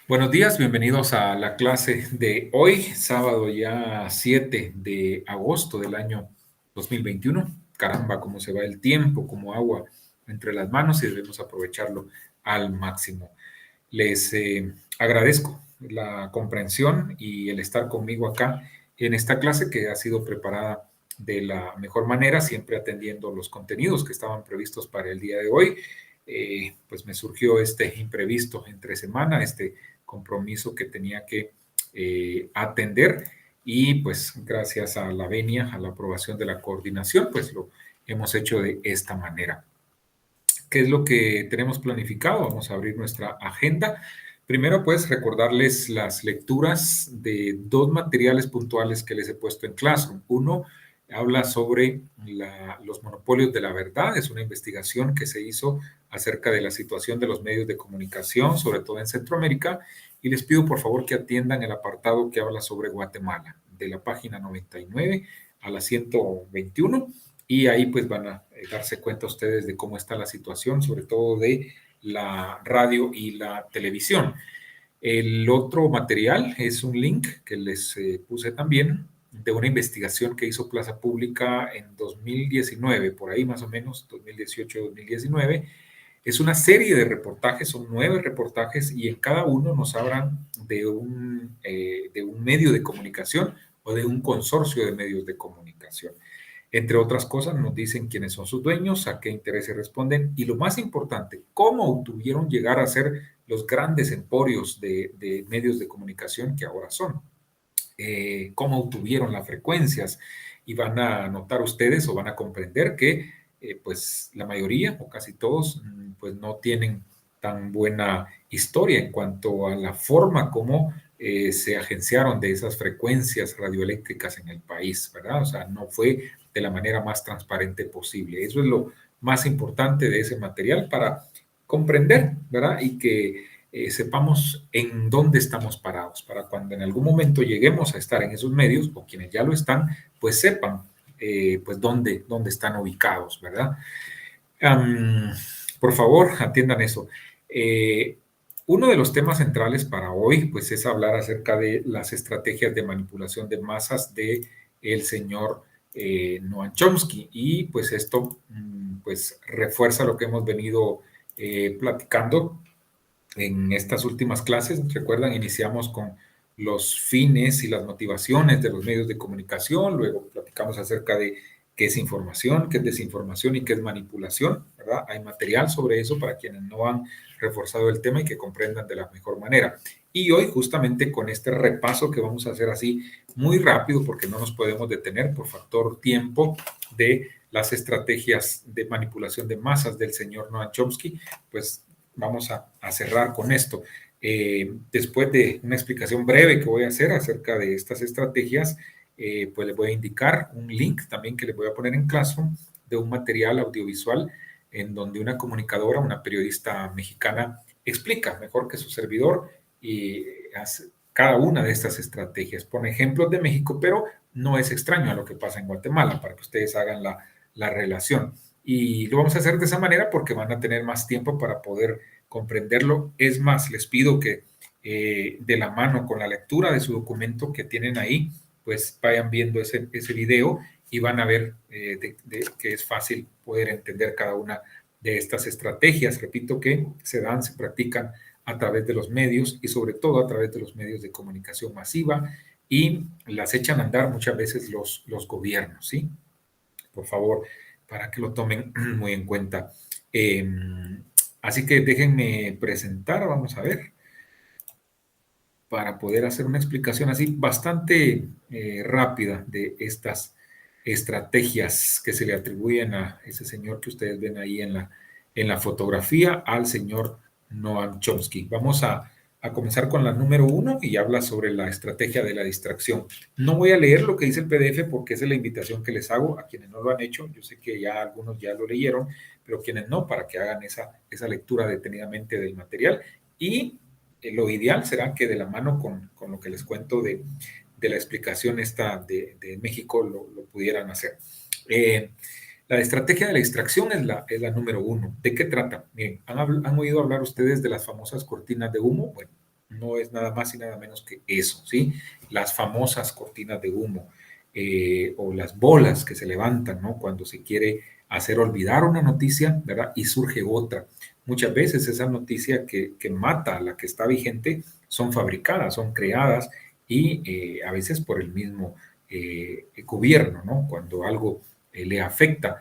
Buenos días, bienvenidos a la clase de hoy, sábado ya 7 de agosto del año 2021. Caramba, cómo se va el tiempo, como agua entre las manos y debemos aprovecharlo al máximo. Les agradezco la comprensión y el estar conmigo acá en esta clase que ha sido preparada de la mejor manera, siempre atendiendo los contenidos que estaban previstos para el día de hoy. Pues me surgió este imprevisto entre semana, este compromiso que tenía que atender y pues gracias a la venia, a la aprobación de la coordinación, pues lo hemos hecho de esta manera. ¿Qué es lo que tenemos planificado? Vamos a abrir nuestra agenda. Primero, pues, recordarles las lecturas de dos materiales puntuales que les he puesto en Classroom. Uno habla sobre los monopolios de la verdad. Es una investigación que se hizo acerca de la situación de los medios de comunicación, sobre todo en Centroamérica. Y les pido, por favor, que atiendan el apartado que habla sobre Guatemala, de la página 99 a la 121 y ahí pues van a darse cuenta ustedes de cómo está la situación, sobre todo de la radio y la televisión. El otro material es un link que les puse también de una investigación que hizo Plaza Pública en 2019, por ahí más o menos, 2018-2019. Es una serie de reportajes, son 9 reportajes y en cada uno nos hablan de un medio de comunicación o de un consorcio de medios de comunicación. Entre otras cosas, nos dicen quiénes son sus dueños, a qué intereses responden y lo más importante, cómo tuvieron llegar a ser los grandes emporios de medios de comunicación que ahora son. Cómo obtuvieron las frecuencias y van a notar ustedes o van a comprender que pues la mayoría o casi todos pues no tienen tan buena historia en cuanto a la forma como se agenciaron de esas frecuencias radioeléctricas en el país, ¿verdad? O sea, no fue de la manera más transparente posible. Eso es lo más importante de ese material para comprender, ¿verdad? Y que sepamos en dónde estamos parados, para cuando en algún momento lleguemos a estar en esos medios, o quienes ya lo están, pues sepan pues dónde están ubicados, ¿verdad? Um, por favor, atiendan eso. Uno de los temas centrales para hoy, pues es hablar acerca de las estrategias de manipulación de masas de el señor Noam Chomsky y pues esto pues refuerza lo que hemos venido platicando en estas últimas clases. Recuerdan, iniciamos con los fines y las motivaciones de los medios de comunicación, luego platicamos acerca de qué es información, qué es desinformación y qué es manipulación, ¿verdad? Hay material sobre eso para quienes no han reforzado el tema y que comprendan de la mejor manera. Y hoy justamente con este repaso que vamos a hacer así muy rápido porque no nos podemos detener por factor tiempo de las estrategias de manipulación de masas del señor Noam Chomsky, pues vamos a cerrar con esto. Después de una explicación breve que voy a hacer acerca de estas estrategias, pues les voy a indicar un link también que les voy a poner en Classroom de un material audiovisual en donde una comunicadora, una periodista mexicana, explica mejor que su servidor y hace cada una de estas estrategias. Pone ejemplos de México, pero no es extraño a lo que pasa en Guatemala, para que ustedes hagan la relación. Y lo vamos a hacer de esa manera porque van a tener más tiempo para poder comprenderlo. Es más, les pido que de la mano con la lectura de su documento que tienen ahí, pues vayan viendo ese video y van a ver que es fácil poder entender cada una de estas estrategias. Repito que se dan, se practican a través de los medios y sobre todo a través de los medios de comunicación masiva y las echan a andar muchas veces los gobiernos, ¿sí? Por favor, para que lo tomen muy en cuenta. Así que déjenme presentar, vamos a ver, para poder hacer una explicación así bastante rápida de estas estrategias que se le atribuyen a ese señor que ustedes ven ahí en la fotografía, al señor Noam Chomsky. Vamos a comenzar con la número 1 y habla sobre la estrategia de la distracción. No voy a leer lo que dice el PDF porque esa es la invitación que les hago a quienes no lo han hecho. Yo sé que ya algunos ya lo leyeron, pero quienes no, para que hagan esa lectura detenidamente del material. Y lo ideal será que de la mano con lo que les cuento de la explicación esta de México lo pudieran hacer. La estrategia de la extracción es la número 1. ¿De qué trata? Miren, ¿han oído hablar ustedes de las famosas cortinas de humo? Bueno, no es nada más y nada menos que eso, ¿sí? Las famosas cortinas de humo o las bolas que se levantan, ¿no? Cuando se quiere hacer olvidar una noticia, ¿verdad? Y surge otra. Muchas veces esa noticia que mata a la que está vigente son fabricadas, son creadas y a veces por el mismo gobierno, ¿no? Cuando algo le afecta.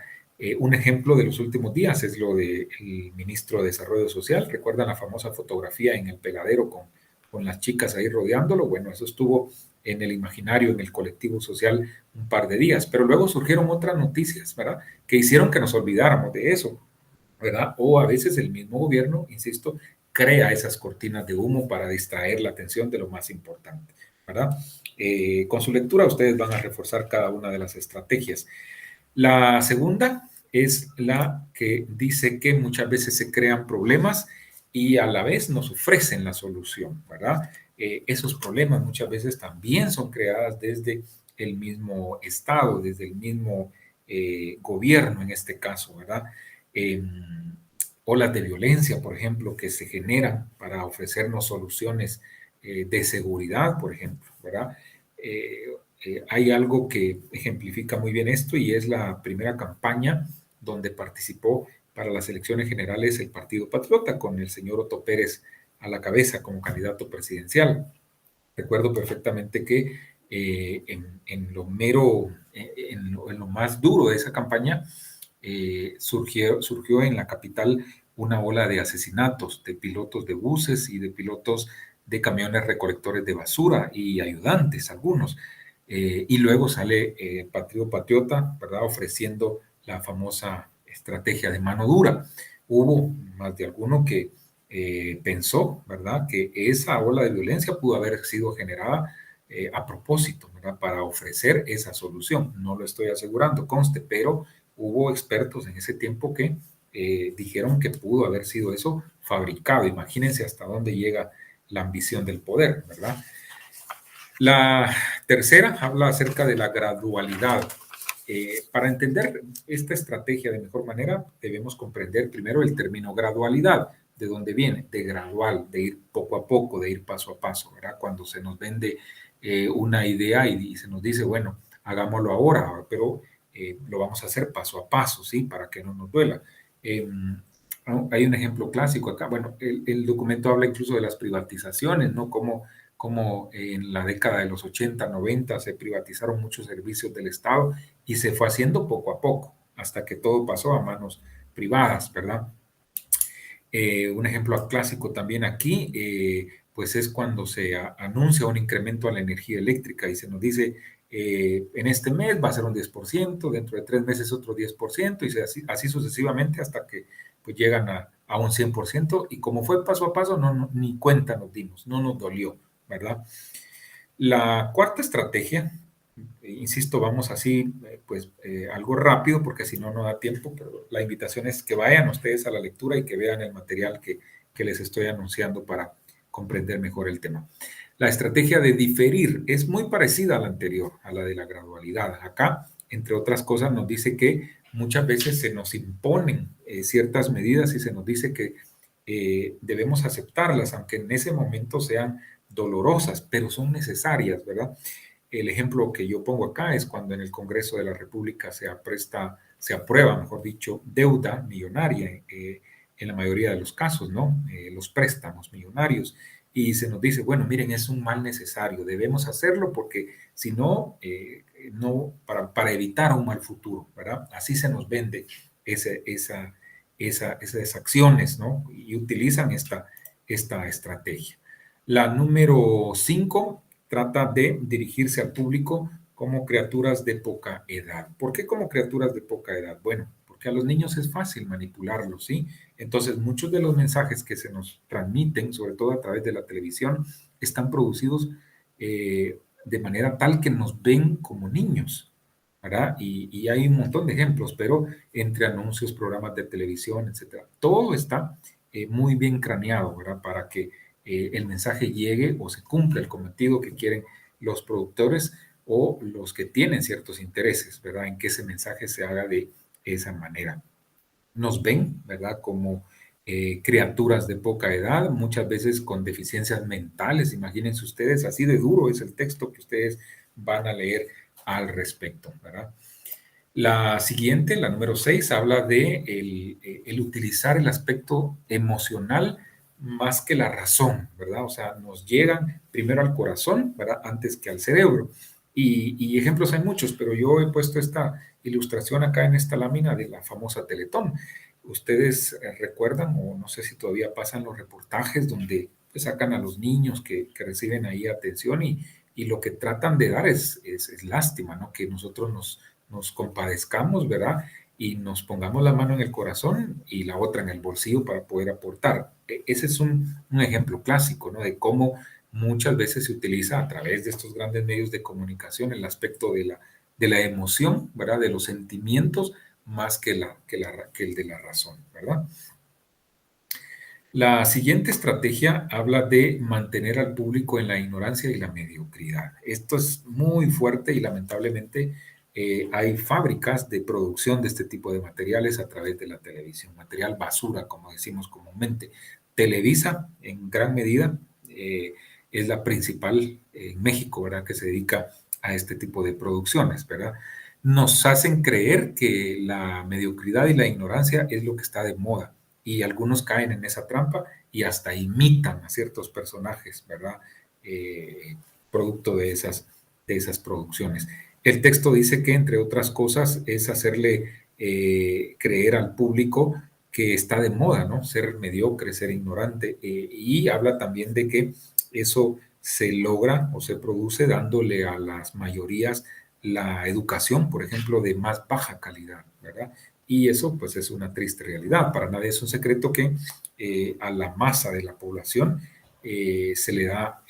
Un ejemplo de los últimos días es lo del ministro de Desarrollo Social. ¿Recuerdan la famosa fotografía en el peladero con las chicas ahí rodeándolo? Bueno, eso estuvo en el imaginario, en el colectivo social un par de días, pero luego surgieron otras noticias, ¿verdad? Que hicieron que nos olvidáramos de eso, ¿verdad? O a veces el mismo gobierno, insisto, crea esas cortinas de humo para distraer la atención de lo más importante, ¿verdad? Con su lectura ustedes van a reforzar cada una de las estrategias. La segunda es la que dice que muchas veces se crean problemas y a la vez nos ofrecen la solución, ¿verdad? Esos problemas muchas veces también son creadas desde el mismo Estado, desde el mismo gobierno en este caso, ¿verdad? Eh, Olas de violencia, por ejemplo, que se generan para ofrecernos soluciones de seguridad, por ejemplo, ¿verdad? Eh, Hay algo que ejemplifica muy bien esto y es la primera campaña donde participó para las elecciones generales el Partido Patriota con el señor Otto Pérez a la cabeza como candidato presidencial. Recuerdo perfectamente que en lo mero, en lo más duro de esa campaña, surgió en la capital una ola de asesinatos de pilotos de buses y de pilotos de camiones recolectores de basura y ayudantes, algunos. Y luego sale Partido Patriota, ¿verdad? Ofreciendo la famosa estrategia de mano dura. Hubo más de alguno que pensó, ¿verdad?, que esa ola de violencia pudo haber sido generada a propósito, ¿verdad?, para ofrecer esa solución. No lo estoy asegurando, conste, pero hubo expertos en ese tiempo que dijeron que pudo haber sido eso fabricado. Imagínense hasta dónde llega la ambición del poder, ¿verdad? La tercera habla acerca de la gradualidad. Para entender esta estrategia de mejor manera, debemos comprender primero el término gradualidad, de dónde viene, de gradual, de ir poco a poco, de ir paso a paso, ¿verdad? Cuando se nos vende una idea y se nos dice, bueno, hagámoslo ahora, pero lo vamos a hacer paso a paso, ¿sí? Para que no nos duela. Eh, Hay un ejemplo clásico acá. Bueno, el documento habla incluso de las privatizaciones, ¿no? Como en la década de los 80, 90 se privatizaron muchos servicios del Estado y se fue haciendo poco a poco, hasta que todo pasó a manos privadas, ¿verdad? Un ejemplo clásico también aquí, pues es cuando se anuncia un incremento a la energía eléctrica y se nos dice, en este mes va a ser un 10%, dentro de 3 meses otro 10%, y así sucesivamente hasta que pues llegan a un 100%, y como fue paso a paso, ni cuenta nos dimos, no nos dolió, ¿verdad? La cuarta estrategia, insisto, vamos así, pues algo rápido porque si no, no da tiempo, pero la invitación es que vayan ustedes a la lectura y que vean el material que les estoy anunciando para comprender mejor el tema. La estrategia de diferir es muy parecida a la anterior, a la de la gradualidad. Acá, entre otras cosas, nos dice que muchas veces se nos imponen ciertas medidas y se nos dice que debemos aceptarlas, aunque en ese momento sean dolorosas, pero son necesarias, ¿verdad? El ejemplo que yo pongo acá es cuando en el Congreso de la República se aprueba, mejor dicho, deuda millonaria, en la mayoría de los casos, ¿no? Los préstamos millonarios. Y se nos dice, bueno, miren, es un mal necesario, debemos hacerlo porque si no, para evitar un mal futuro, ¿verdad? Así se nos vende esas acciones, ¿no? Y utilizan esta estrategia. La número 5 trata de dirigirse al público como criaturas de poca edad. ¿Por qué como criaturas de poca edad? Bueno, porque a los niños es fácil manipularlos, ¿sí? Entonces, muchos de los mensajes que se nos transmiten, sobre todo a través de la televisión, están producidos de manera tal que nos ven como niños, ¿verdad? Y hay un montón de ejemplos, pero entre anuncios, programas de televisión, etcétera, todo está muy bien craneado, ¿verdad? Para que el mensaje llegue o se cumpla el cometido que quieren los productores o los que tienen ciertos intereses, ¿verdad? En que ese mensaje se haga de esa manera. Nos ven, ¿verdad? Como criaturas de poca edad, muchas veces con deficiencias mentales. Imagínense ustedes, así de duro es el texto que ustedes van a leer al respecto, ¿verdad? La siguiente, la número 6, habla de el utilizar el aspecto emocional más que la razón, ¿verdad? O sea, nos llegan primero al corazón, ¿verdad? Antes que al cerebro. Y ejemplos hay muchos, pero yo he puesto esta ilustración acá en esta lámina de la famosa Teletón. Ustedes recuerdan, o no sé si todavía pasan los reportajes donde pues, sacan a los niños que reciben ahí atención y lo que tratan de dar es lástima, ¿no? Que nosotros nos compadezcamos, ¿verdad? Y nos pongamos la mano en el corazón y la otra en el bolsillo para poder aportar. Ese es un ejemplo clásico, ¿no? De cómo muchas veces se utiliza a través de estos grandes medios de comunicación el aspecto de la emoción, ¿verdad? De los sentimientos más que el de la razón, ¿verdad? La siguiente estrategia habla de mantener al público en la ignorancia y la mediocridad. Esto es muy fuerte y lamentablemente hay fábricas de producción de este tipo de materiales a través de la televisión, material basura, como decimos comúnmente. Televisa, en gran medida, es la principal en México, ¿verdad?, que se dedica a este tipo de producciones, ¿verdad? Nos hacen creer que la mediocridad y la ignorancia es lo que está de moda y algunos caen en esa trampa y hasta imitan a ciertos personajes, ¿verdad? Producto de esas producciones. El texto dice que, entre otras cosas, es hacerle creer al público que está de moda, ¿no? Ser mediocre, ser ignorante, y habla también de que eso se logra o se produce dándole a las mayorías la educación, por ejemplo, de más baja calidad, ¿verdad? Y eso pues es una triste realidad. Para nadie es un secreto que a la masa de la población se le da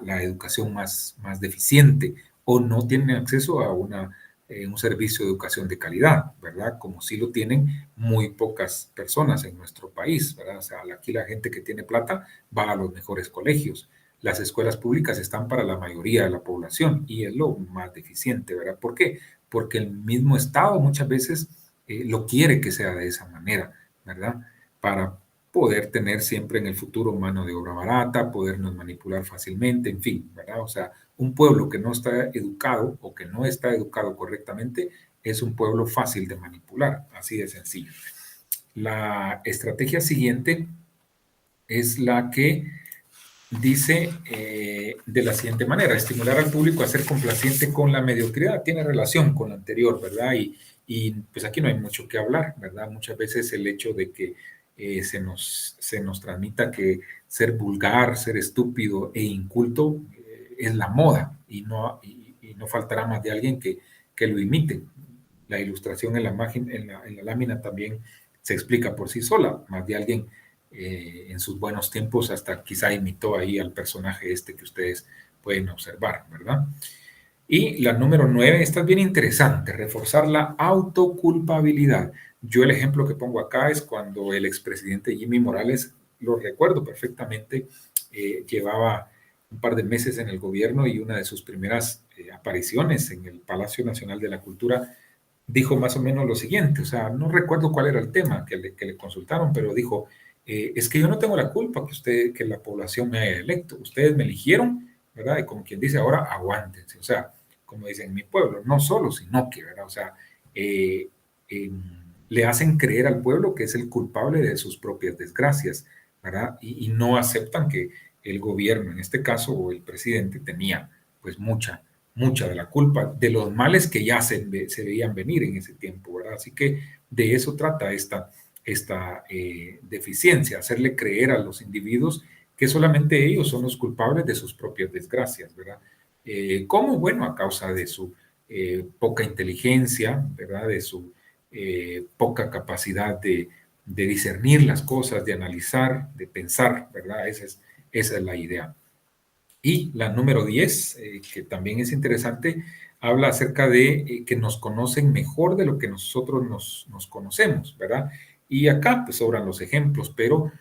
la educación más deficiente o no tienen acceso a un servicio de educación de calidad, ¿verdad? Como sí lo tienen muy pocas personas en nuestro país, ¿verdad? O sea, aquí la gente que tiene plata va a los mejores colegios. Las escuelas públicas están para la mayoría de la población y es lo más deficiente, ¿verdad? ¿Por qué? Porque el mismo Estado muchas veces lo quiere que sea de esa manera, ¿verdad? Para poder tener siempre en el futuro mano de obra barata, podernos manipular fácilmente, en fin, ¿verdad? O sea, un pueblo que no está educado o que no está educado correctamente es un pueblo fácil de manipular, así de sencillo. La estrategia siguiente es la que dice de la siguiente manera: estimular al público a ser complaciente con la mediocridad. Tiene relación con la anterior, ¿verdad? Y pues aquí no hay mucho que hablar, ¿verdad? Muchas veces el hecho de que se nos transmita que ser vulgar, ser estúpido e inculto es la moda y no faltará más de alguien que lo imite. La ilustración en la, imagen, en la lámina también se explica por sí sola, más de alguien en sus buenos tiempos hasta quizá imitó ahí al personaje este que ustedes pueden observar, ¿verdad? Y la número 9, esta es bien interesante, reforzar la autoculpabilidad. Yo el ejemplo que pongo acá es cuando el expresidente Jimmy Morales, lo recuerdo perfectamente, llevaba un par de meses en el gobierno y una de sus primeras apariciones en el Palacio Nacional de la Cultura dijo más o menos lo siguiente, o sea, no recuerdo cuál era el tema que le consultaron, pero dijo, es que yo no tengo la culpa que la población me haya electo, ustedes me eligieron, ¿verdad? Y como quien dice ahora, aguántense, o sea, como dicen en mi pueblo, no solo, sino que, ¿verdad? O sea, eh, eh, le hacen creer al pueblo que es el culpable de sus propias desgracias, ¿verdad? Y no aceptan que el gobierno, en este caso, o el presidente, tenía pues mucha de la culpa de los males que ya se veían venir en ese tiempo, ¿verdad? Así que de eso trata esta deficiencia, hacerle creer a los individuos que solamente ellos son los culpables de sus propias desgracias, ¿verdad? ¿Cómo? Bueno, a causa de su poca inteligencia, ¿verdad? De su poca capacidad de discernir las cosas, de analizar, de pensar, ¿verdad? Esa es la idea. Y la número 10, que también es interesante, habla acerca de que nos conocen mejor de lo que nosotros nos conocemos, ¿verdad? Y acá pues sobran los ejemplos, pero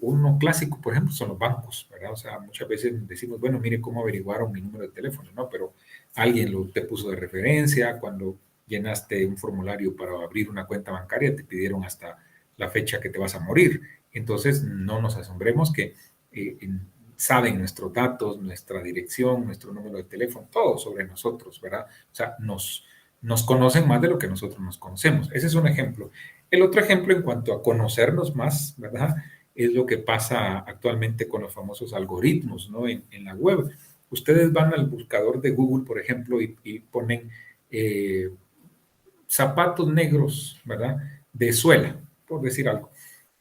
uno clásico, por ejemplo, son los bancos, ¿verdad? O sea, muchas veces decimos, bueno, mire cómo averiguaron mi número de teléfono, ¿no? Pero alguien te puso de referencia, cuando llenaste un formulario para abrir una cuenta bancaria, te pidieron hasta la fecha que te vas a morir Entonces, no nos asombremos que saben nuestros datos, nuestra dirección, nuestro número de teléfono, todo sobre nosotros, ¿verdad? O sea, nos conocen más de lo que nosotros nos conocemos. Ese es un ejemplo. El otro ejemplo en cuanto a conocernos más, ¿verdad? Es lo que pasa actualmente con los famosos algoritmos, ¿no? En la web. Ustedes van al buscador de Google, por ejemplo, y ponen eh, zapatos negros, ¿verdad? De suela, por decir algo.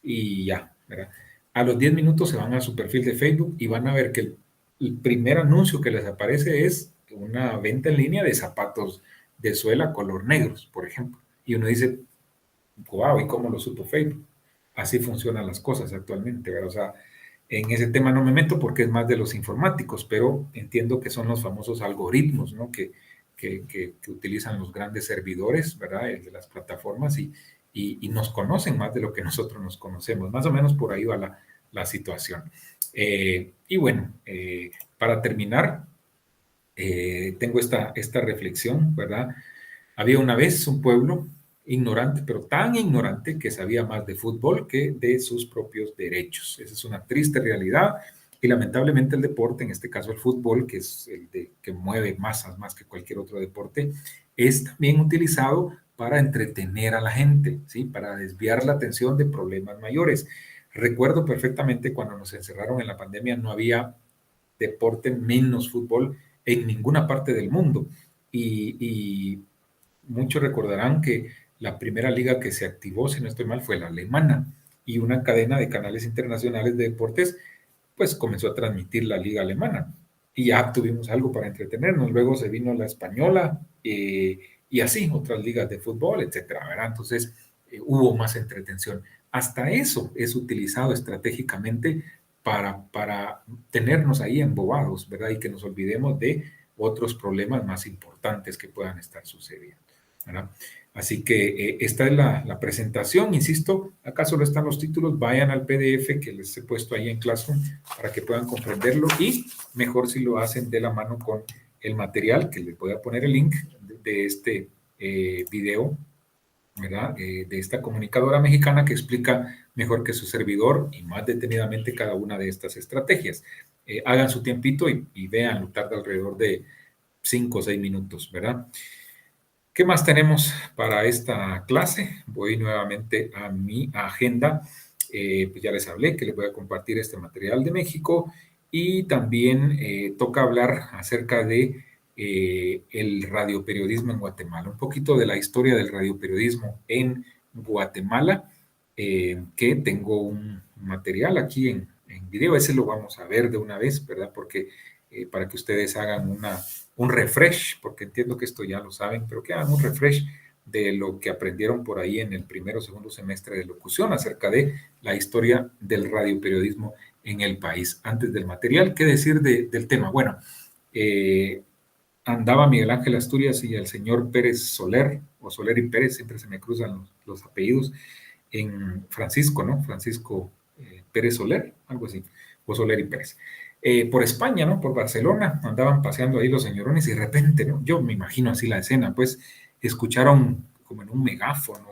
Y ya, ¿verdad? A los 10 minutos se van a su perfil de Facebook y van a ver que el primer anuncio que les aparece es una venta en línea de zapatos de suela color negros, por ejemplo. Y uno dice, wow, ¿y cómo lo supo Facebook? Así funcionan las cosas actualmente, ¿verdad? O sea, en ese tema no me meto porque es más de los informáticos, pero entiendo que son los famosos algoritmos, ¿no? Que utilizan los grandes servidores, ¿verdad? El de las plataformas y nos conocen más de lo que nosotros nos conocemos. Más o menos por ahí va la situación. Y bueno, para terminar, tengo esta reflexión, ¿verdad? Había una vez un pueblo ignorante, pero tan ignorante que sabía más de fútbol que de sus propios derechos. Esa es una triste realidad y lamentablemente el deporte, en este caso el fútbol, que es que mueve masas más que cualquier otro deporte, es también utilizado para entretener a la gente, ¿sí? Para desviar la atención de problemas mayores. Recuerdo perfectamente cuando nos encerraron en la pandemia, no había deporte menos fútbol en ninguna parte del mundo. Y muchos recordarán que la primera liga que se activó, si no estoy mal, fue la alemana y una cadena de canales internacionales de deportes, pues comenzó a transmitir la liga alemana y ya tuvimos algo para entretenernos. Luego se vino la española y así otras ligas de fútbol, etcétera, ¿verdad? Entonces hubo más entretención. Hasta eso es utilizado estratégicamente para tenernos ahí embobados, ¿verdad? Y que nos olvidemos de otros problemas más importantes que puedan estar sucediendo, ¿verdad? Así que esta es la presentación, insisto, acá solo están los títulos, vayan al PDF que les he puesto ahí en Classroom para que puedan comprenderlo y mejor si lo hacen de la mano con el material, que les voy a poner el link de este video, ¿verdad? De esta comunicadora mexicana que explica mejor que su servidor y más detenidamente cada una de estas estrategias. Hagan su tiempito y vean, tarda alrededor de 5 o 6 minutos, ¿verdad? ¿Qué más tenemos para esta clase? Voy nuevamente a mi agenda. Pues ya les hablé que les voy a compartir este material de México y también toca hablar acerca de el radioperiodismo en Guatemala, un poquito de la historia del radioperiodismo en Guatemala, que tengo un material aquí en video, ese lo vamos a ver de una vez, ¿verdad? Porque para que ustedes hagan un refresh, porque entiendo que esto ya lo saben, pero que hagan un refresh de lo que aprendieron por ahí en el primero o segundo semestre de locución acerca de la historia del radioperiodismo en el país. Antes del material, ¿qué decir del tema? Bueno, eh, andaba Miguel Ángel Asturias y el señor Pérez Soler, o Soler y Pérez, siempre se me cruzan los apellidos, en Francisco, ¿no? Francisco Pérez Soler, algo así, o Soler y Pérez. Por España, ¿no? Por Barcelona, andaban paseando ahí los señorones y de repente, ¿no? Yo me imagino así la escena, pues escucharon como en un megáfono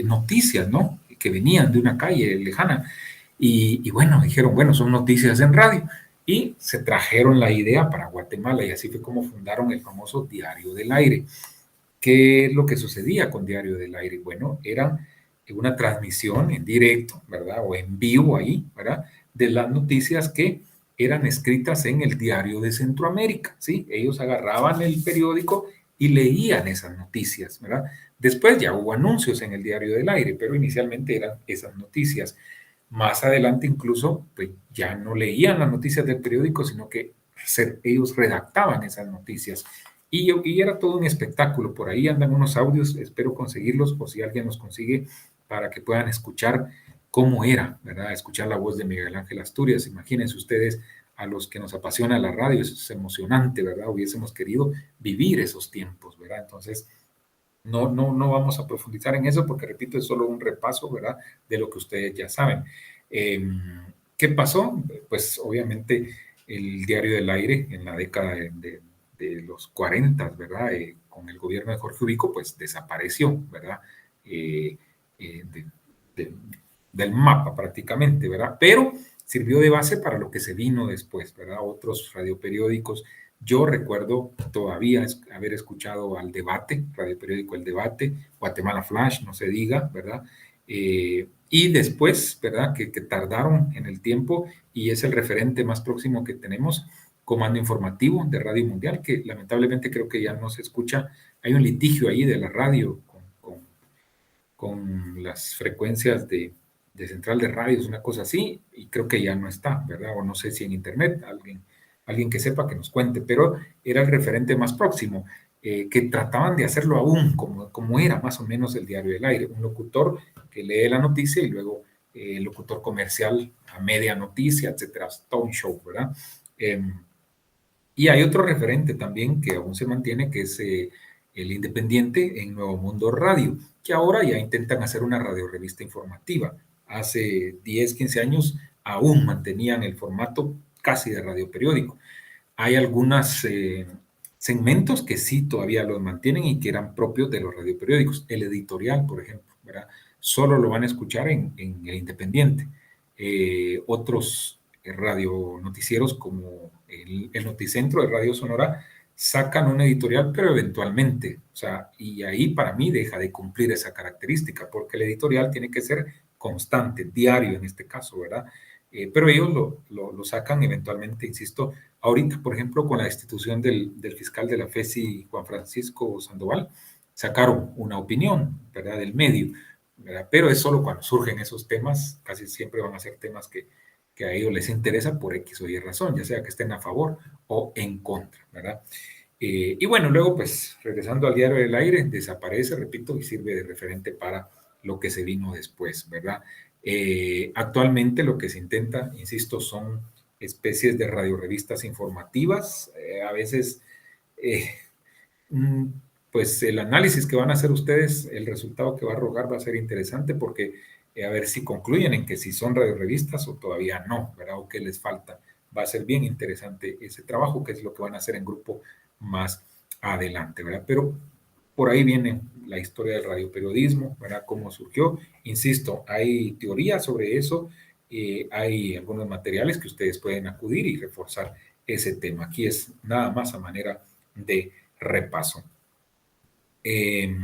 noticias, ¿no? Que venían de una calle lejana y bueno, dijeron, bueno, son noticias en radio y se trajeron la idea para Guatemala y así fue como fundaron el famoso Diario del Aire. ¿Qué es lo que sucedía con Diario del Aire? Bueno, era una transmisión en directo, ¿verdad? O en vivo ahí, ¿verdad? De las noticias que eran escritas en el Diario de Centroamérica, ¿sí? Ellos agarraban el periódico y leían esas noticias, ¿verdad? Después ya hubo anuncios en el Diario del Aire, pero inicialmente eran esas noticias. Más adelante incluso, pues ya no leían las noticias del periódico, sino que ellos redactaban esas noticias. Y era todo un espectáculo. Por ahí andan unos audios, espero conseguirlos o si alguien los consigue para que puedan escuchar cómo era, ¿verdad? Escuchar la voz de Miguel Ángel Asturias. Imagínense ustedes a los que nos apasiona la radio, eso es emocionante, ¿verdad? Hubiésemos querido vivir esos tiempos, ¿verdad? Entonces, no vamos a profundizar en eso porque, repito, es solo un repaso, ¿verdad? De lo que ustedes ya saben. Eh, ¿Qué pasó? Pues obviamente el Diario del Aire en la década de los 40, ¿verdad? Con el gobierno de Jorge Ubico, pues desapareció, ¿verdad? Eh, de, del mapa prácticamente, ¿verdad? Pero sirvió de base para lo que se vino después, ¿verdad? Otros radioperiódicos. Yo recuerdo todavía haber escuchado al Debate, radioperiódico El Debate, Guatemala Flash, no se diga, ¿verdad? Y después, ¿verdad? Que tardaron en el tiempo y es el referente más próximo que tenemos, Comando Informativo de Radio Mundial, que lamentablemente creo que ya no se escucha. Hay un litigio ahí de la radio con las frecuencias de central de radios, una cosa así, y creo que ya no está, ¿verdad? O no sé si en internet, alguien que sepa que nos cuente, pero era el referente más próximo, que trataban de hacerlo aún como era más o menos el diario del aire, un locutor que lee la noticia y luego el locutor comercial a media noticia, etcétera, todo un show, ¿verdad? Y hay otro referente también que aún se mantiene, que es el Independiente en Nuevo Mundo Radio, que ahora ya intentan hacer una radiorevista informativa. Hace 10, 15 años aún mantenían el formato casi de radio periódico. Hay algunos segmentos que sí todavía los mantienen y que eran propios de los radioperiódicos. El editorial, por ejemplo, ¿verdad? Solo lo van a escuchar en el Independiente. Otros radio noticieros como el Noticentro de Radio Sonora sacan un editorial, pero eventualmente, o sea, y ahí para mí deja de cumplir esa característica, porque el editorial tiene que ser constante, diario en este caso, ¿verdad? Pero ellos lo sacan eventualmente, insisto. Ahorita, por ejemplo, con la destitución del fiscal de la FESI, Juan Francisco Sandoval, sacaron una opinión, ¿verdad?, del medio, ¿verdad? Pero es solo cuando surgen esos temas, casi siempre van a ser temas que a ellos les interesa por X o Y razón, ya sea que estén a favor o en contra, ¿verdad? Y bueno, luego, pues, regresando al diario del aire, desaparece, repito, y sirve de referente para lo que se vino después, ¿verdad? Actualmente lo que se intenta, insisto, son especies de radiorevistas informativas. A veces, eh, mm, pues el análisis que van a hacer ustedes, el resultado que va a arrojar va a ser interesante porque a ver si concluyen en que si son radiorevistas o todavía no, ¿verdad? O qué les falta. Va a ser bien interesante ese trabajo, que es lo que van a hacer en grupo más adelante, ¿verdad? Pero por ahí viene la historia del radioperiodismo, ¿verdad? Cómo surgió. Insisto, hay teorías sobre eso, hay algunos materiales que ustedes pueden acudir y reforzar ese tema. Aquí es nada más a manera de repaso. Eh,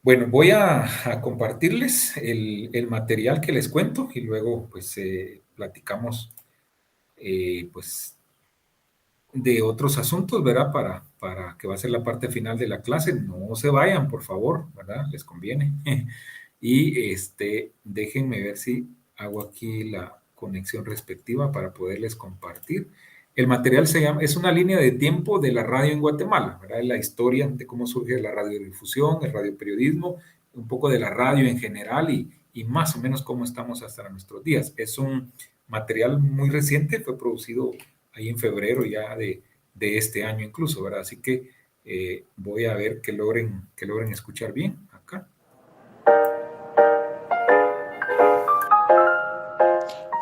bueno, voy a compartirles el material que les cuento y luego pues platicamos pues de otros asuntos, ¿verdad? Para que va a ser la parte final de la clase. No se vayan, por favor, ¿verdad? Les conviene. Y déjenme ver si hago aquí la conexión respectiva para poderles compartir. El material es una línea de tiempo de la radio en Guatemala, ¿verdad? Es la historia de cómo surge la radiodifusión, el radioperiodismo, un poco de la radio en general y más o menos cómo estamos hasta nuestros días. Es un material muy reciente, fue producido ahí en febrero ya de este año incluso, ¿verdad? Así que voy a ver que logren escuchar bien acá.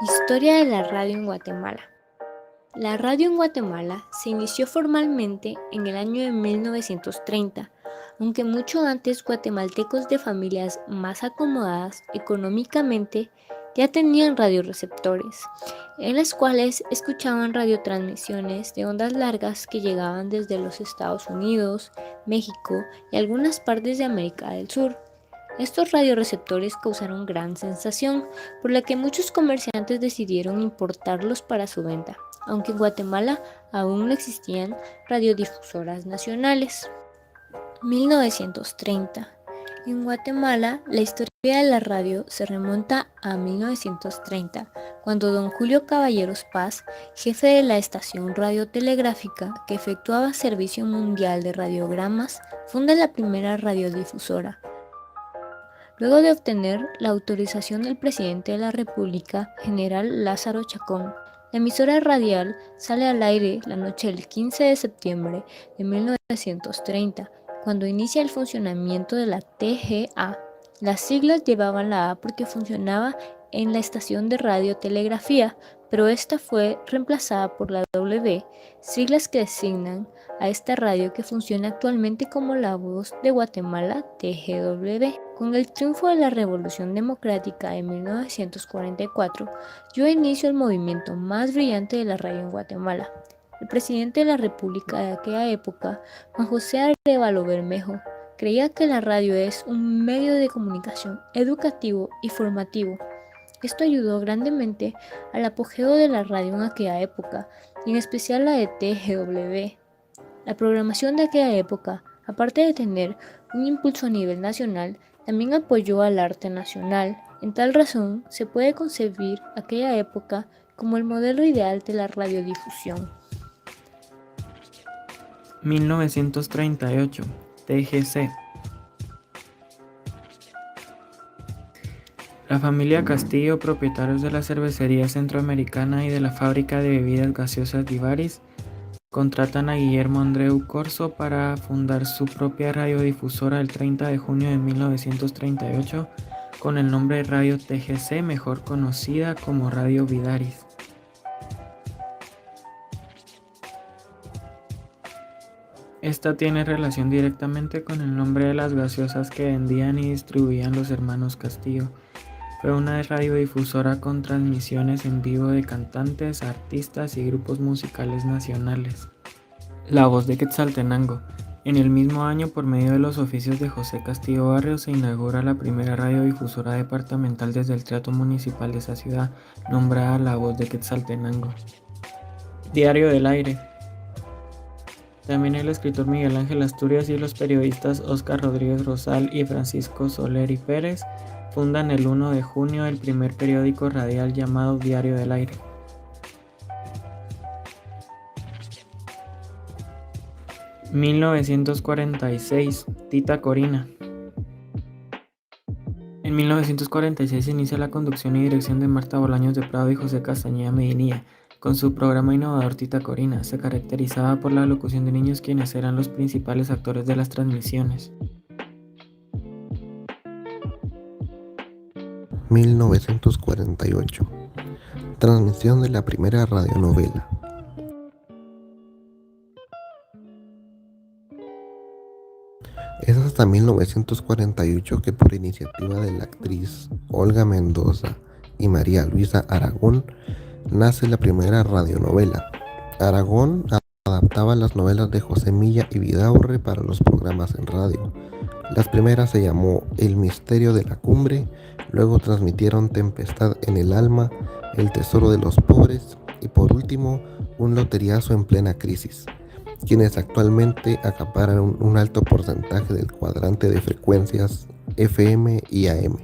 Historia de la radio en Guatemala. La radio en Guatemala se inició formalmente en el año de 1930, aunque mucho antes guatemaltecos de familias más acomodadas económicamente ya tenían radioreceptores, en las cuales escuchaban radiotransmisiones de ondas largas que llegaban desde los Estados Unidos, México y algunas partes de América del Sur. Estos radioreceptores causaron gran sensación, por la que muchos comerciantes decidieron importarlos para su venta, aunque en Guatemala aún no existían radiodifusoras nacionales. 1930. En Guatemala, la historia de la radio se remonta a 1930, cuando don Julio Caballeros Paz, jefe de la estación radiotelegráfica que efectuaba servicio mundial de radiogramas, funda la primera radiodifusora. Luego de obtener la autorización del presidente de la República, general Lázaro Chacón, la emisora radial sale al aire la noche del 15 de septiembre de 1930, cuando inicia el funcionamiento de la TGA. Las siglas llevaban la A porque funcionaba en la estación de radiotelegrafía, pero esta fue reemplazada por la W, siglas que designan a esta radio que funciona actualmente como La Voz de Guatemala, TGW. Con el triunfo de la Revolución Democrática en 1944, dio inicio al movimiento más brillante de la radio en Guatemala. El presidente de la República de aquella época, Juan José Arévalo Bermejo, creía que la radio es un medio de comunicación educativo y formativo. Esto ayudó grandemente al apogeo de la radio en aquella época, y en especial la de TGW. La programación de aquella época, aparte de tener un impulso a nivel nacional, también apoyó al arte nacional. En tal razón, se puede concebir aquella época como el modelo ideal de la radiodifusión. 1938, TGC. La familia Castillo, propietarios de la cervecería Centroamericana y de la fábrica de bebidas gaseosas Vivaris, contratan a Guillermo Andreu Corzo para fundar su propia radiodifusora el 30 de junio de 1938 con el nombre Radio TGC, mejor conocida como Radio Vidaris. Esta tiene relación directamente con el nombre de las gaseosas que vendían y distribuían los hermanos Castillo. Fue una radiodifusora con transmisiones en vivo de cantantes, artistas y grupos musicales nacionales. La Voz de Quetzaltenango. En el mismo año, por medio de los oficios de José Castillo Barrios, se inaugura la primera radiodifusora departamental desde el Teatro Municipal de esa ciudad, nombrada La Voz de Quetzaltenango. Diario del Aire. También el escritor Miguel Ángel Asturias y los periodistas Óscar Rodríguez Rosal y Francisco Soler y Pérez fundan el 1 de junio el primer periódico radial llamado Diario del Aire. (1946) Tita Corina. En 1946 se inicia la conducción y dirección de Marta Bolaños de Prado y José Castañeda Medinilla. Con su programa innovador Tita Corina, se caracterizaba por la locución de niños, quienes eran los principales actores de las transmisiones. 1948. Transmisión de la primera radionovela. Es hasta 1948 que, por iniciativa de la actriz Olga Mendoza y María Luisa Aragón, nace la primera radionovela. Aragón adaptaba las novelas de José Milla y Vidaurre para los programas en radio. Las primeras se llamó El misterio de la cumbre, luego transmitieron Tempestad en el alma, El tesoro de los pobres y por último Un loteriazo en plena crisis, quienes actualmente acaparan un alto porcentaje del cuadrante de frecuencias FM y AM.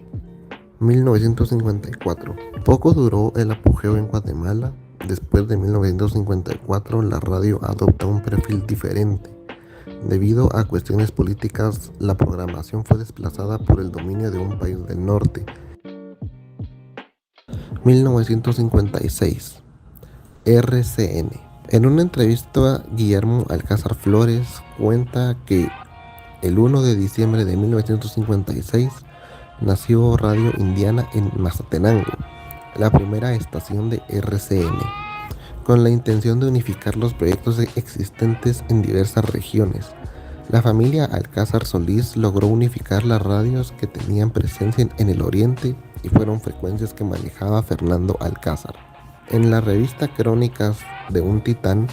1954. Poco duró el apogeo en Guatemala. Después de 1954, la radio adopta un perfil diferente. Debido a cuestiones políticas, la programación fue desplazada por el dominio de un país del norte. 1956. RCN. En una entrevista, Guillermo Alcázar Flores cuenta que el 1 de diciembre de 1956 nació Radio Indiana en Mazatenango, la primera estación de RCN, con la intención de unificar los proyectos existentes en diversas regiones. La familia Alcázar Solís logró unificar las radios que tenían presencia en el oriente y fueron frecuencias que manejaba Fernando Alcázar. En la revista Crónicas de un Titán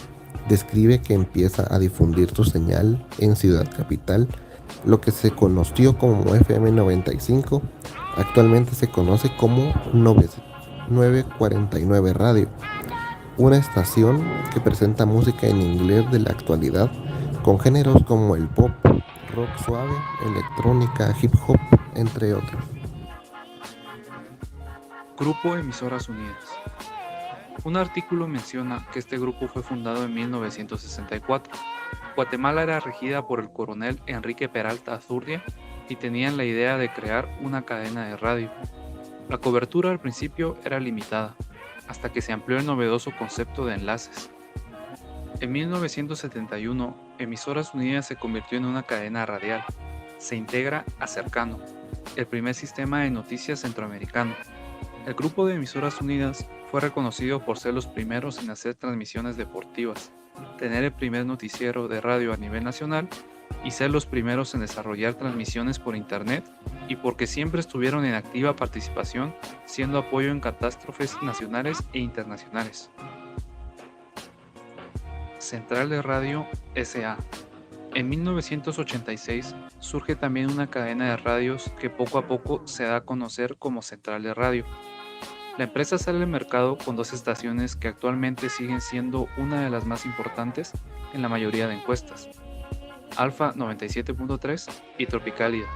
describe que empieza a difundir su señal en Ciudad Capital, lo que se conoció como FM 95, actualmente se conoce como 949 Radio, una estación que presenta música en inglés de la actualidad con géneros como el pop, rock suave, electrónica, hip hop, entre otros. Grupo Emisoras Unidas. Un artículo menciona que este grupo fue fundado en 1964. Guatemala era regida por el coronel Enrique Peralta Azurdia y tenían la idea de crear una cadena de radio. La cobertura al principio era limitada, hasta que se amplió el novedoso concepto de enlaces. En 1971, Emisoras Unidas se convirtió en una cadena radial. Se integra a Cercano, el primer sistema de noticias centroamericano. El grupo de Emisoras Unidas fue reconocido por ser los primeros en hacer transmisiones deportivas, tener el primer noticiero de radio a nivel nacional y ser los primeros en desarrollar transmisiones por internet, y porque siempre estuvieron en activa participación, siendo apoyo en catástrofes nacionales e internacionales. Central de Radio S.A. En 1986 surge también una cadena de radios que poco a poco se da a conocer como Central de Radio. La empresa sale al mercado con 2 estaciones que actualmente siguen siendo una de las más importantes en la mayoría de encuestas: Alfa 97.3 y Tropicalida.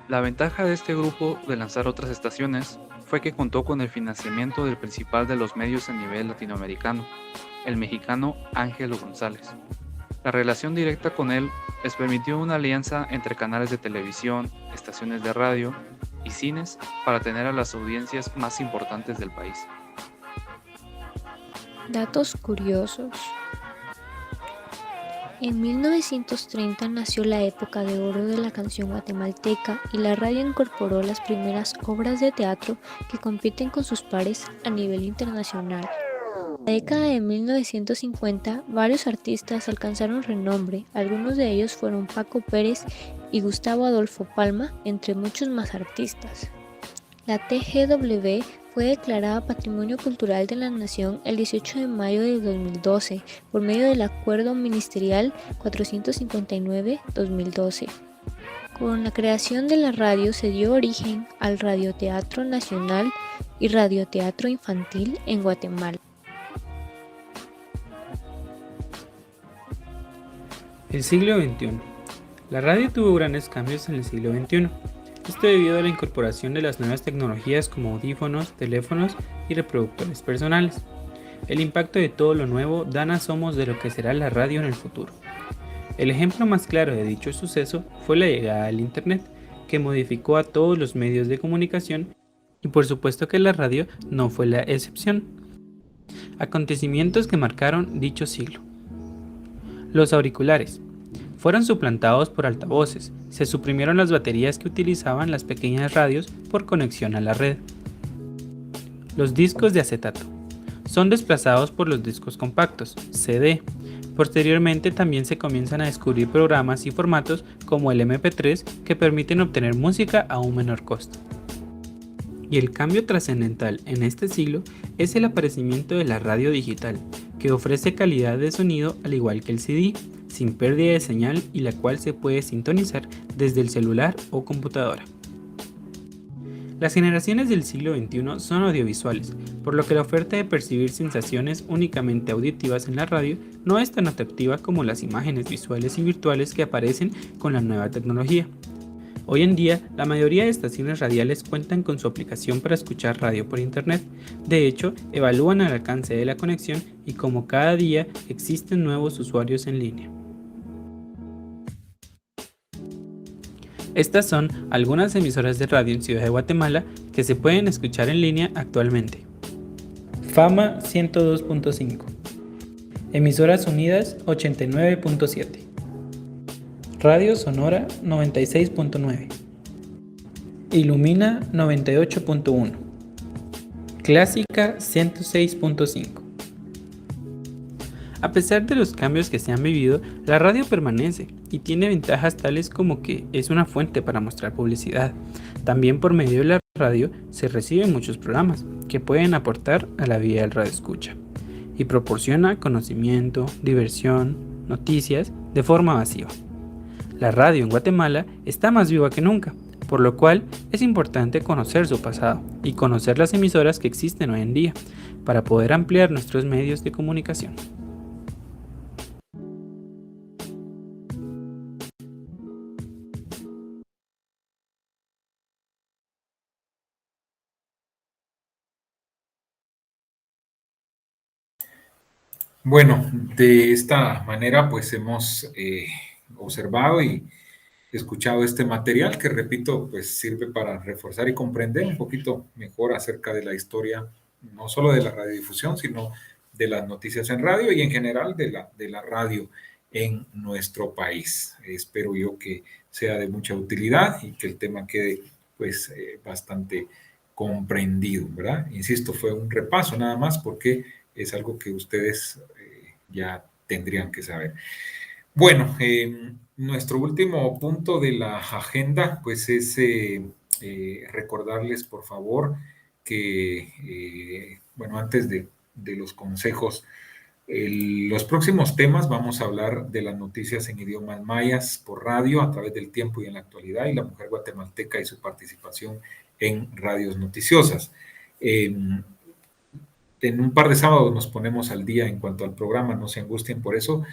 La ventaja de este grupo de lanzar otras estaciones fue que contó con el financiamiento del principal de los medios a nivel latinoamericano, el mexicano Ángelo González. La relación directa con él les permitió una alianza entre canales de televisión, estaciones de radio y cines para tener a las audiencias más importantes del país. Datos curiosos. En 1930 nació la época de oro de la canción guatemalteca y la radio incorporó las primeras obras de teatro que compiten con sus pares a nivel internacional. En la década de 1950, varios artistas alcanzaron renombre, algunos de ellos fueron Paco Pérez y Gustavo Adolfo Palma, entre muchos más artistas. La TGW fue declarada Patrimonio Cultural de la Nación el 18 de mayo de 2012 por medio del Acuerdo Ministerial 459-2012. Con la creación de la radio se dio origen al Radioteatro Nacional y Radioteatro Infantil en Guatemala. El siglo XXI. La radio tuvo grandes cambios en el siglo XXI. Esto debido a la incorporación de las nuevas tecnologías como audífonos, teléfonos y reproductores personales. El impacto de todo lo nuevo dan asomos de lo que será la radio en el futuro. El ejemplo más claro de dicho suceso fue la llegada del Internet, que modificó a todos los medios de comunicación, y por supuesto que la radio no fue la excepción. Acontecimientos que marcaron dicho siglo. Los auriculares fueron suplantados por altavoces, se suprimieron las baterías que utilizaban las pequeñas radios por conexión a la red. Los discos de acetato son desplazados por los discos compactos, CD. Posteriormente también se comienzan a descubrir programas y formatos como el MP3 que permiten obtener música a un menor costo. Y el cambio trascendental en este siglo es el aparecimiento de la radio digital, que ofrece calidad de sonido al igual que el CD, sin pérdida de señal y la cual se puede sintonizar desde el celular o computadora. Las generaciones del siglo XXI son audiovisuales, por lo que la oferta de percibir sensaciones únicamente auditivas en la radio no es tan atractiva como las imágenes visuales y virtuales que aparecen con la nueva tecnología. Hoy en día, la mayoría de estaciones radiales cuentan con su aplicación para escuchar radio por internet. De hecho, evalúan el alcance de la conexión y como cada día existen nuevos usuarios en línea. Estas son algunas emisoras de radio en Ciudad de Guatemala que se pueden escuchar en línea actualmente. Fama 102.5, Emisoras Unidas 89.7, Radio Sonora 96.9, Ilumina 98.1, Clásica 106.5. A pesar de los cambios que se han vivido, la radio permanece y tiene ventajas tales como que es una fuente para mostrar publicidad. También por medio de la radio se reciben muchos programas que pueden aportar a la vida del radioescucha y proporciona conocimiento, diversión, noticias de forma masiva. La radio en Guatemala está más viva que nunca, por lo cual es importante conocer su pasado y conocer las emisoras que existen hoy en día para poder ampliar nuestros medios de comunicación. Bueno, de esta manera pues hemos observado y escuchado este material que, repito, pues sirve para reforzar y comprender un poquito mejor acerca de la historia, no solo de la radiodifusión, sino de las noticias en radio y en general de la radio en nuestro país. Espero yo que sea de mucha utilidad y que el tema quede pues bastante comprendido, ¿verdad? Insisto, fue un repaso nada más porque es algo que ustedes ya tendrían que saber. Bueno, nuestro último punto de la agenda, pues es recordarles, por favor, que, bueno, antes de los consejos, los próximos temas vamos a hablar de las noticias en idiomas mayas por radio a través del tiempo y en la actualidad y la mujer guatemalteca y su participación en radios noticiosas. En un par de sábados nos ponemos al día en cuanto al programa, no se angustien por eso.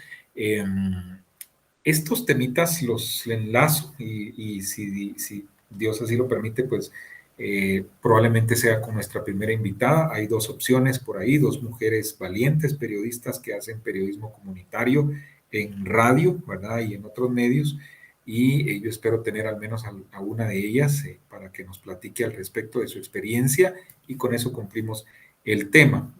Estos temitas los enlazo y si Dios así lo permite, pues probablemente sea con nuestra primera invitada. Hay dos opciones por ahí, dos mujeres valientes, periodistas que hacen periodismo comunitario en radio, ¿verdad? Y en otros medios. Y yo espero tener al menos a una de ellas para que nos platique al respecto de su experiencia y con eso cumplimos el tema.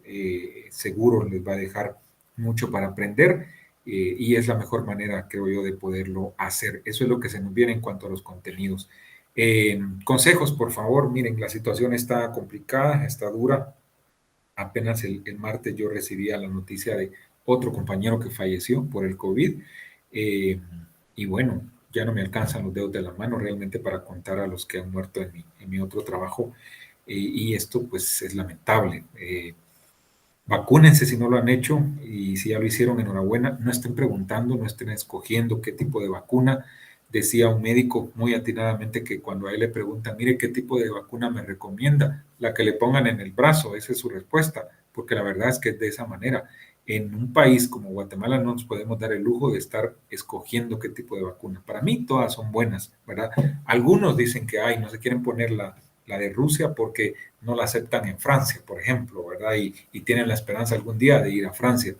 Seguro les va a dejar mucho para aprender y es la mejor manera, creo yo, de poderlo hacer. Eso es lo que se nos viene en cuanto a los contenidos. Consejos, por favor. Miren, la situación está complicada, está dura. Apenas el martes yo recibía la noticia de otro compañero que falleció por el COVID. Y bueno, ya no me alcanzan los dedos de la mano realmente para contar a los que han muerto en mi otro trabajo. Y esto pues es lamentable. Vacúnense si no lo han hecho y si ya lo hicieron, enhorabuena. No estén preguntando, no estén escogiendo qué tipo de vacuna. Decía un médico muy atinadamente que cuando a él le preguntan, mire, ¿qué tipo de vacuna me recomienda? La que le pongan en el brazo, esa es su respuesta, porque la verdad es que es de esa manera. En un país como Guatemala no nos podemos dar el lujo de estar escogiendo qué tipo de vacuna. Para mí todas son buenas, ¿verdad? Algunos dicen que, ay, no se quieren poner la de Rusia porque no la aceptan en Francia, por ejemplo, ¿verdad? Y tienen la esperanza algún día de ir a Francia.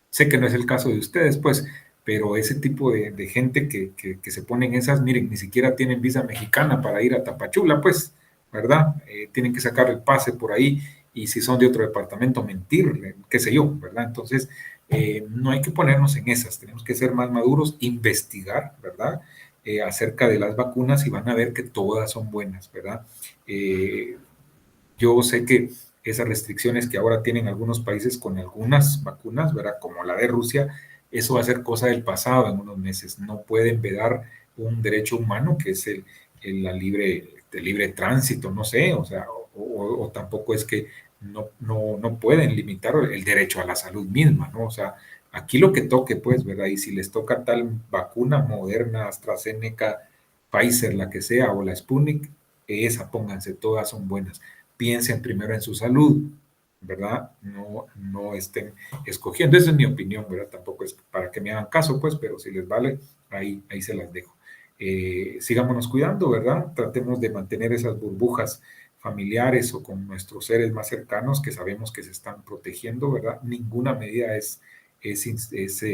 Sé que no es el caso de ustedes, pues, pero ese tipo de gente que se ponen esas, miren, ni siquiera tienen visa mexicana para ir a Tapachula, pues, ¿verdad? Tienen que sacar el pase por ahí y si son de otro departamento, mentir, qué sé yo, ¿verdad? Entonces, no hay que ponernos en esas, tenemos que ser más maduros, investigar, ¿verdad? Acerca de las vacunas y van a ver que todas son buenas, ¿verdad? Yo sé que esas restricciones que ahora tienen algunos países con algunas vacunas, ¿verdad? Como la de Rusia, eso va a ser cosa del pasado en unos meses. No pueden vedar un derecho humano que es el libre tránsito, no sé, o sea, o tampoco es que no pueden limitar el derecho a la salud misma, ¿no? O sea, aquí lo que toque, pues, ¿verdad? Y si les toca tal vacuna Moderna, AstraZeneca, Pfizer, la que sea, o la Sputnik, esa pónganse, todas son buenas. Piensen primero en su salud, ¿verdad? No estén escogiendo. Esa es mi opinión, ¿verdad? Tampoco es para que me hagan caso, pues, pero si les vale, ahí se las dejo. Sigámonos cuidando, ¿verdad? Tratemos de mantener esas burbujas familiares o con nuestros seres más cercanos que sabemos que se están protegiendo, ¿verdad? Ninguna medida es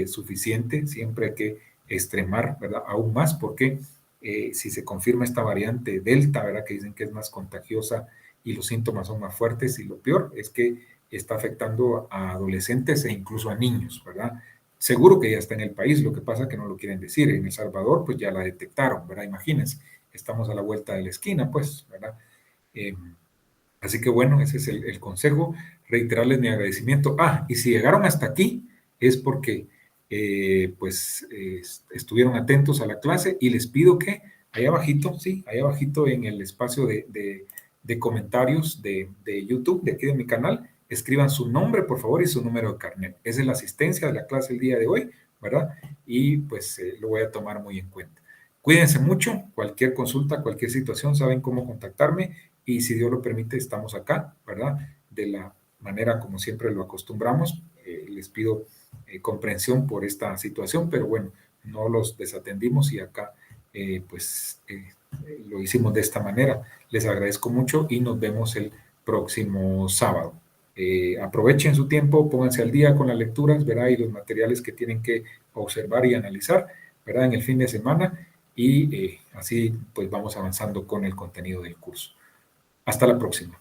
suficiente, siempre hay que extremar, ¿verdad? Aún más porque si se confirma esta variante Delta, ¿verdad? Que dicen que es más contagiosa y los síntomas son más fuertes y lo peor es que está afectando a adolescentes e incluso a niños, ¿verdad? Seguro que ya está en el país, lo que pasa es que no lo quieren decir. En El Salvador, pues ya la detectaron, ¿verdad? Imagínense, estamos a la vuelta de la esquina, pues, ¿verdad? Eh, Así que bueno, ese es el consejo, reiterarles mi agradecimiento. Y si llegaron hasta aquí es porque estuvieron atentos a la clase y les pido que ahí abajito, sí, ahí abajito en el espacio de comentarios de YouTube, de aquí de mi canal, escriban su nombre, por favor, y su número de carnet. Esa es la asistencia de la clase el día de hoy, ¿verdad? Y pues lo voy a tomar muy en cuenta. Cuídense mucho, cualquier consulta, cualquier situación, saben cómo contactarme y si Dios lo permite, estamos acá, ¿verdad? De la manera como siempre lo acostumbramos. Les pido comprensión por esta situación, pero bueno, no los desatendimos y acá lo hicimos de esta manera. Les agradezco mucho y nos vemos el próximo sábado. Aprovechen su tiempo, pónganse al día con las lecturas, ¿verdad? Y los materiales que tienen que observar y analizar, ¿verdad? En el fin de semana y así pues vamos avanzando con el contenido del curso. Hasta la próxima.